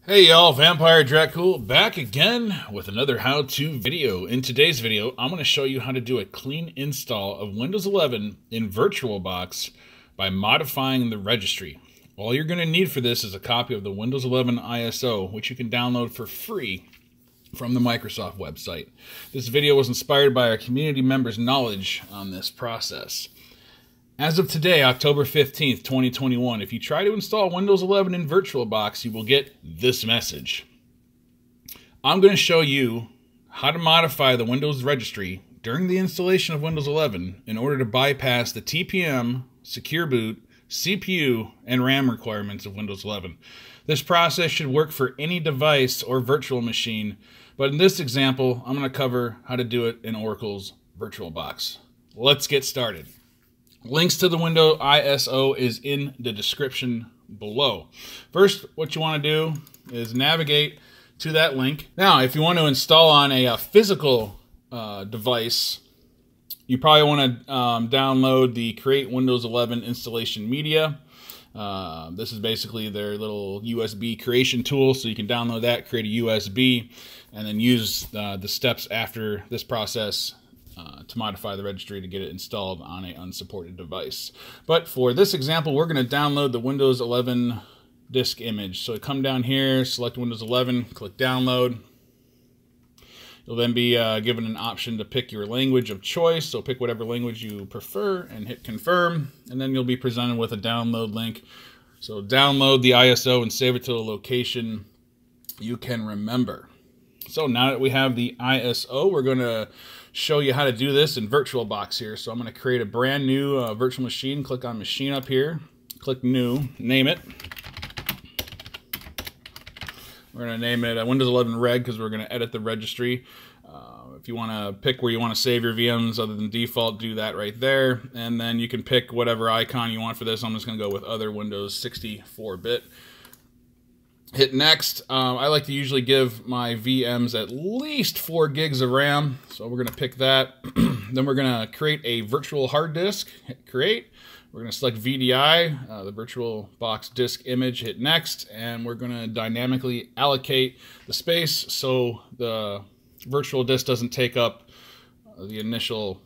Hey y'all, Vampire Dracul back again with another how-to video. In today's video, I'm going to show you how to do a clean install of Windows 11 in VirtualBox by modifying the registry. All you're going to need for this is a copy of the Windows 11 ISO, which you can download for free from the Microsoft website. This video was inspired by our community members' knowledge on this process. As of today, October 15th, 2021, if you try to install Windows 11 in VirtualBox, you will get this message. I'm going to show you how to modify the Windows registry during the installation of Windows 11 in order to bypass the TPM, Secure Boot, CPU, and RAM requirements of Windows 11. This process should work for any device or virtual machine, but in this example, I'm going to cover how to do it in Oracle's VirtualBox. Let's get started. Links to the Windows ISO is in the description below. First, what you want to do is navigate to that link. Now, if you want to install on a physical device, you probably want to download the Create Windows 11 Installation Media. This is basically their little USB creation tool, so you can download that, create a USB, and then use the steps after this process to modify the registry to get it installed on an unsupported device. But for this example, we're going to download the Windows 11 disk image. So come down here, select Windows 11, click download. You'll then be given an option to pick your language of choice. So pick whatever language you prefer and hit confirm. And then you'll be presented with a download link. So download the ISO and save it to a location you can remember. So now that we have the ISO, we're going to show you how to do this in VirtualBox here. So I'm going to create a brand new virtual machine. Click on Machine up here. Click New. Name it. We're going to name it Windows 11 Reg because we're going to edit the registry. If you want to pick where you want to save your VMs other than default, do that right there. And then you can pick whatever icon you want for this. I'm just going to go with other Windows 64-bit. Hit next. I like to usually give my VMs at least 4 gigs of RAM. So we're going to pick that. Then we're going to create a virtual hard disk. Hit create. We're going to select VDI, the VirtualBox disk image. Hit next. And we're going to dynamically allocate the space so the virtual disk doesn't take up the initial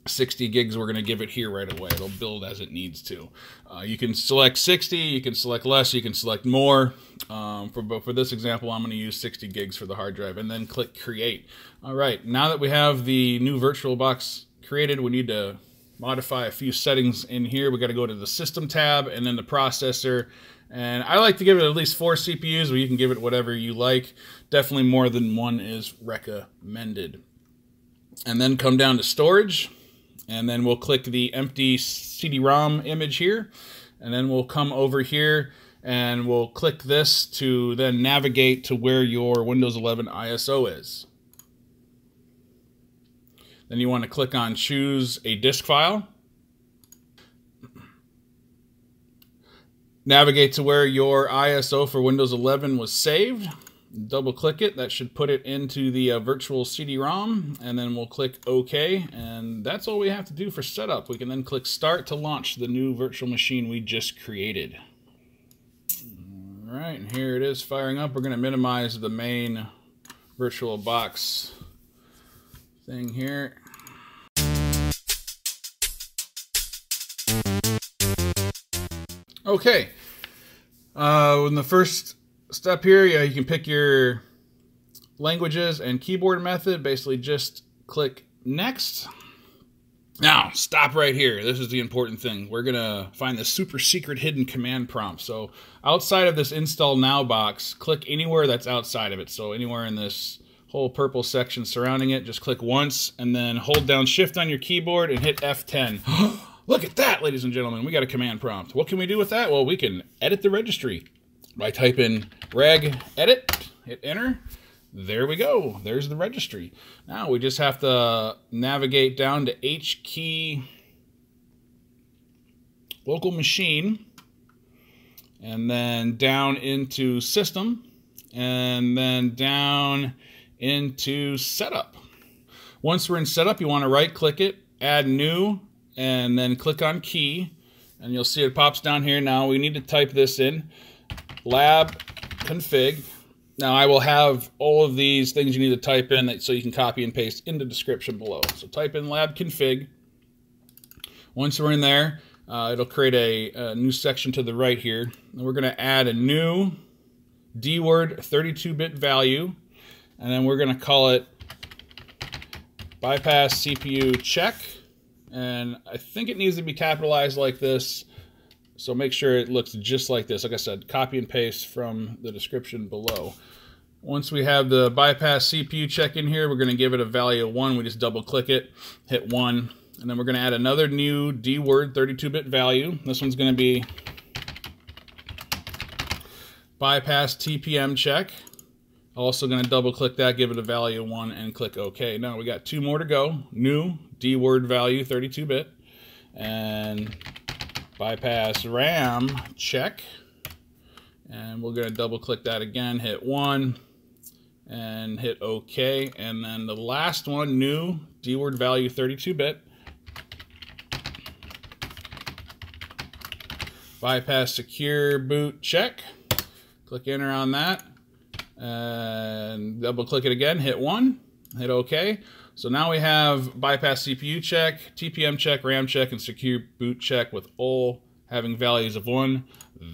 60 gigs. We're going to give it here right away. It'll build as it needs to. You can select 60, you can select less, you can select more. For this example, I'm going to use 60 gigs for the hard drive, and then click create. All right, now that we have the new VirtualBox created, we need to modify a few settings in here. We got to go to the System tab and then the processor. And I like to give it at least 4 CPUs, but you can give it whatever you like. Definitely more than one is recommended. And then come down to storage. And then we'll click the empty CD-ROM image here. And then we'll come over here and we'll click this to then navigate to where your Windows 11 ISO is. Then you want to click on choose a disk file. Navigate to where your ISO for Windows 11 was saved. Double click it. That should put it into the virtual CD-ROM, and then we'll click OK, and that's all we have to do for setup. We can then click Start to launch the new virtual machine we just created. All right, and here it is firing up. We're going to minimize the main VirtualBox thing here. Okay, in the first step here, you can pick your languages and keyboard method. Basically, just click Next. Now, stop right here. This is the important thing. We're going to find the super secret hidden command prompt. So outside of this Install Now box, click anywhere that's outside of it. So anywhere in this whole purple section surrounding it, just click once and then hold down Shift on your keyboard and hit F10. Look at that, ladies and gentlemen. We got a command prompt. What can we do with that? Well, we can edit the registry by typing regedit, hit enter. There we go. There's the registry. Now we just have to navigate down to H key local machine and then down into system and then down into setup. Once we're in setup, you want to right click it, add new, and then click on key, and you'll see it pops down here. Now we need to type this in, lab LabConfig. Now I will have all of these things you need to type in so you can copy and paste in the description below. So type in LabConfig. Once we're in there, it'll create a new section to the right here. And we're going to add a new dword 32-bit value, and then we're going to call it BypassCPUCheck. And I think it needs to be capitalized like this. So make sure it looks just like this. Like I said, copy and paste from the description below. Once we have the BypassCPUCheck in here, we're going to give it a value of 1. We just double click it, hit 1, and then we're going to add another new dword 32-bit value. This one's going to be BypassTPMCheck. Also going to double click that, give it a value of 1, and click OK. Now we got 2 more to go. New dword value 32-bit and BypassRAMCheck, and we're going to double click that again, hit 1 and hit OK. And then the last one, new dword value 32-bit, BypassSecureBootCheck. Click enter on that and double click it again, hit 1, hit OK. So now we have BypassCPUCheck, TPMCheck, RAMCheck, and SecureBootCheck with all having values of 1.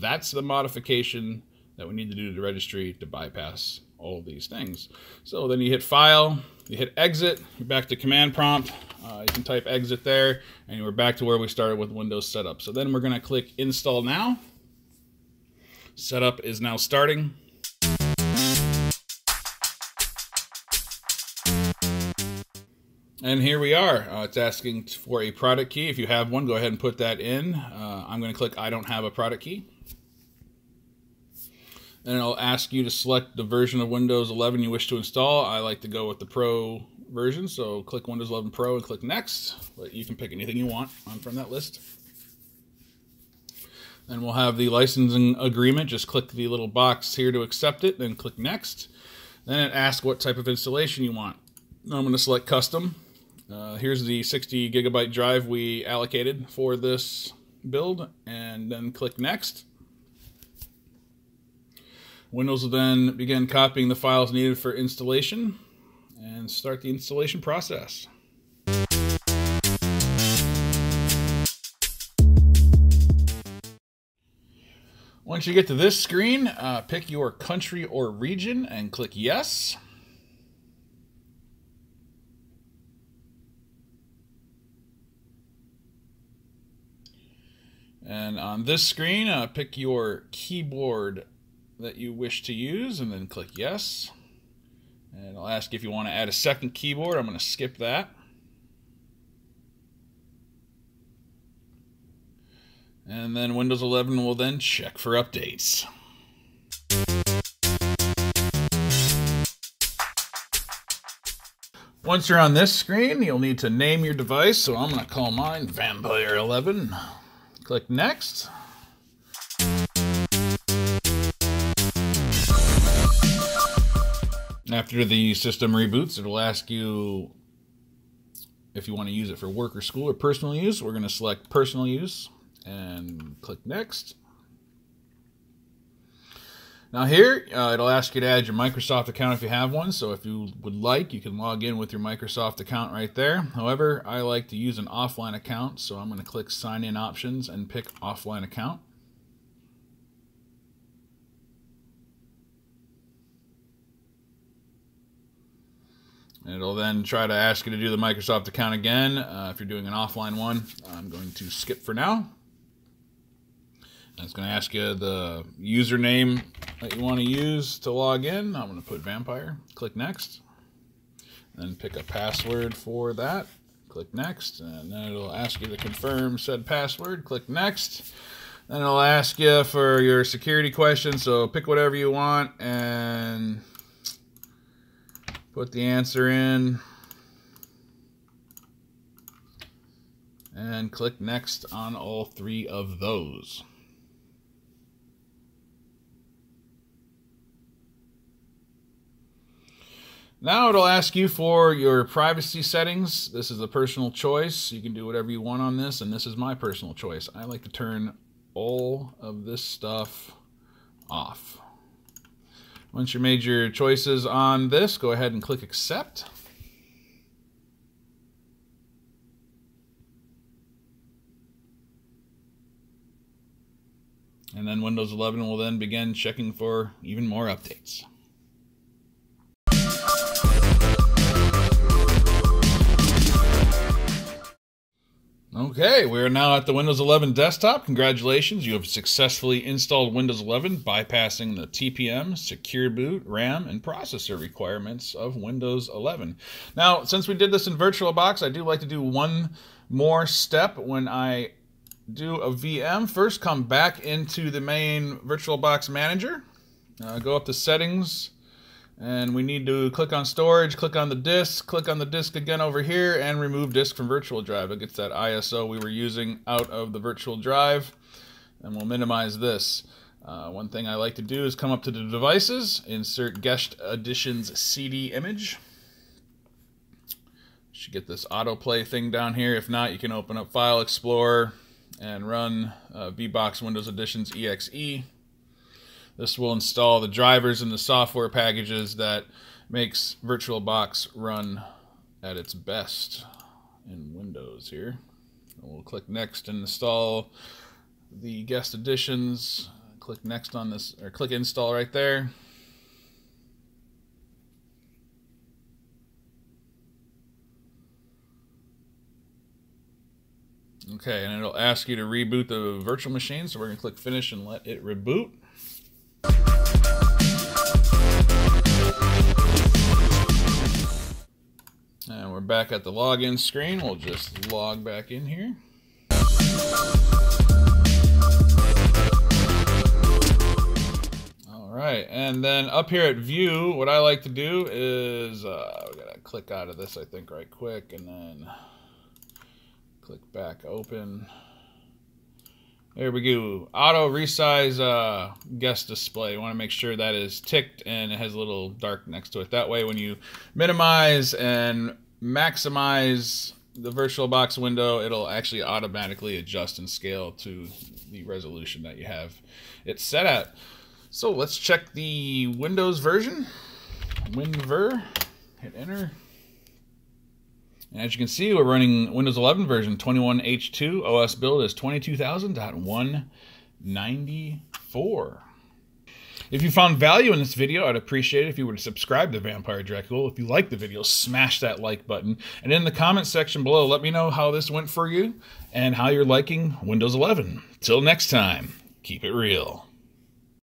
That's the modification that we need to do to the registry to bypass all these things. So then you hit File, you hit Exit, you're back to Command Prompt. You can type Exit there, and we're back to where we started with Windows Setup. So then we're going to click Install Now. Setup is now starting. And here we are. It's asking for a product key. If you have one, go ahead and put that in. I'm going to click I don't have a product key. Then it'll ask you to select the version of Windows 11 you wish to install. I like to go with the Pro version, so click Windows 11 Pro and click Next. But you can pick anything you want from that list. Then we'll have the licensing agreement. Just click the little box here to accept it, then click Next. Then it asks what type of installation you want. I'm going to select Custom. Here's the 60 gigabyte drive we allocated for this build, and then click Next. Windows will then begin copying the files needed for installation and start the installation process. Once you get to this screen, pick your country or region and click Yes. And on this screen, pick your keyboard that you wish to use and then click Yes. And it'll ask if you want to add a second keyboard. I'm going to skip that. And then Windows 11 will then check for updates. Once you're on this screen, you'll need to name your device. So I'm going to call mine Vampire 11. Click Next. After the system reboots, it'll ask you if you want to use it for work or school or personal use. We're going to select personal use and click Next. Now here, it'll ask you to add your Microsoft account if you have one. So if you would like, you can log in with your Microsoft account right there. However, I like to use an offline account, so I'm going to click Sign In Options and pick Offline Account. And it'll then try to ask you to do the Microsoft account again. If you're doing an offline one, I'm going to skip for now. And it's going to ask you the username that you want to use to log in. I'm going to put Vampire. Click Next. Then pick a password for that. Click Next. And then it'll ask you to confirm said password. Click Next. Then it'll ask you for your security question. So pick whatever you want and put the answer in. And click Next on all 3 of those. Now it'll ask you for your privacy settings. This is a personal choice. You can do whatever you want on this, and this is my personal choice. I like to turn all of this stuff off. Once you made your choices on this, go ahead and click Accept. And then Windows 11 will then begin checking for even more updates. Okay, we are now at the Windows 11 desktop. Congratulations, you have successfully installed Windows 11, bypassing the TPM, secure boot, RAM, and processor requirements of Windows 11. Now, since we did this in VirtualBox, I do like to do one more step when I do a VM. First, come back into the main VirtualBox manager, go up to Settings, and we need to click on Storage, click on the disk again over here, and remove disk from virtual drive. It gets that ISO we were using out of the virtual drive, and we'll minimize this. One thing I like to do is come up to the devices, insert Guest Editions CD image. Should get this autoplay thing down here. If not, you can open up File Explorer and run VBox Windows Editions EXE. This will install the drivers and the software packages that makes VirtualBox run at its best in Windows here. We'll click Next and install the guest editions. Click Next on this, or click Install right there. Okay, and it'll ask you to reboot the virtual machine, so we're going to click Finish and let it reboot. And we're back at the login screen. We'll just log back in here. All right, and then up here at View, what I like to do is we gotta click out of this, I think, right quick, and then click back open. There we go. Auto resize guest display. You want to make sure that is ticked and it has a little dark next to it. That way when you minimize and maximize the VirtualBox window, it'll actually automatically adjust and scale to the resolution that you have it set at. So let's check the Windows version. WinVer, hit enter. And as you can see, we're running Windows 11 version 21H2. OS build is 22,000.194. If you found value in this video, I'd appreciate it if you were to subscribe to Vampire Dracula. If you liked the video, smash that like button. And in the comment section below, let me know how this went for you and how you're liking Windows 11. Till next time, keep it real.